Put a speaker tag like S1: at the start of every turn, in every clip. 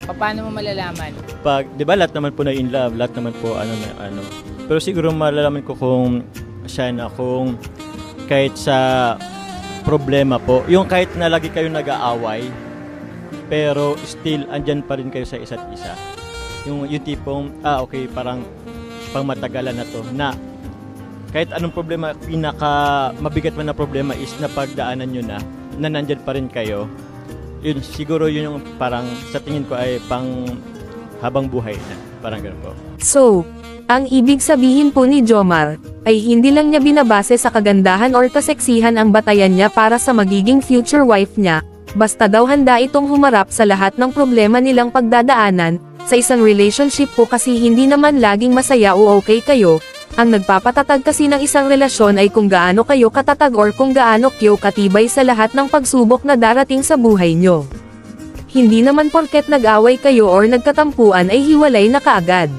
S1: Paano mo malalaman?
S2: Pag, di ba lahat naman po na in love, lahat naman po ano. Pero siguro malalaman ko kung siya na, kung kahit sa problema po, yung kahit na lagi kayo nag-aaway, pero still andyan pa rin kayo sa isa't isa. Yung tipong, okay, parang pang matagalan na to, na kahit anong problema, pinaka mabigat man na problema is napagdaanan nyo na nandyan pa rin kayo. Yun, siguro yun yung parang sa tingin ko ay pang habang buhay na. Parang ganun po.
S3: So, ang ibig sabihin po ni Jomar, ay hindi lang niya binabase sa kagandahan or kaseksihan ang batayan niya para sa magiging future wife niya, basta daw handa itong humarap sa lahat ng problema nilang pagdadaanan, sa isang relationship po kasi hindi naman laging masaya o okay kayo. Ang nagpapatatag kasi ng isang relasyon ay kung gaano kayo katatag or kung gaano kayo katibay sa lahat ng pagsubok na darating sa buhay nyo. Hindi naman porket nag-away kayo or nagkatampuan ay hiwalay na kaagad.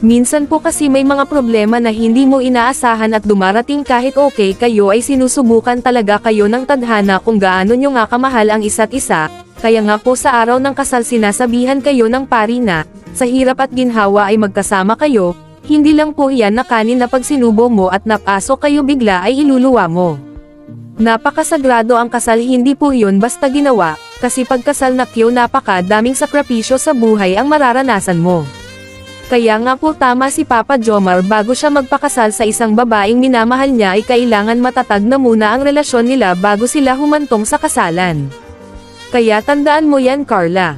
S3: Minsan po kasi may mga problema na hindi mo inaasahan at dumarating kahit okay kayo ay sinusubukan talaga kayo ng tadhana kung gaano nyo nga kamahal ang isa't isa, kaya nga po sa araw ng kasal sinasabihan kayo ng pari na, sa hirap at ginhawa ay magkasama kayo, hindi lang po yan na kanin na pag sinubo mo at napasok kayo bigla ay iluluwa mo. Napakasagrado ang kasal, hindi po yun basta ginawa, kasi pagkasal na kayo napakadaming sakripisyo sa buhay ang mararanasan mo. Kaya nga po tama si Papa Jomar, bago siya magpakasal sa isang babaeng minamahal niya ay kailangan matatag na muna ang relasyon nila bago sila humantong sa kasalan. Kaya tandaan mo yan, Carla.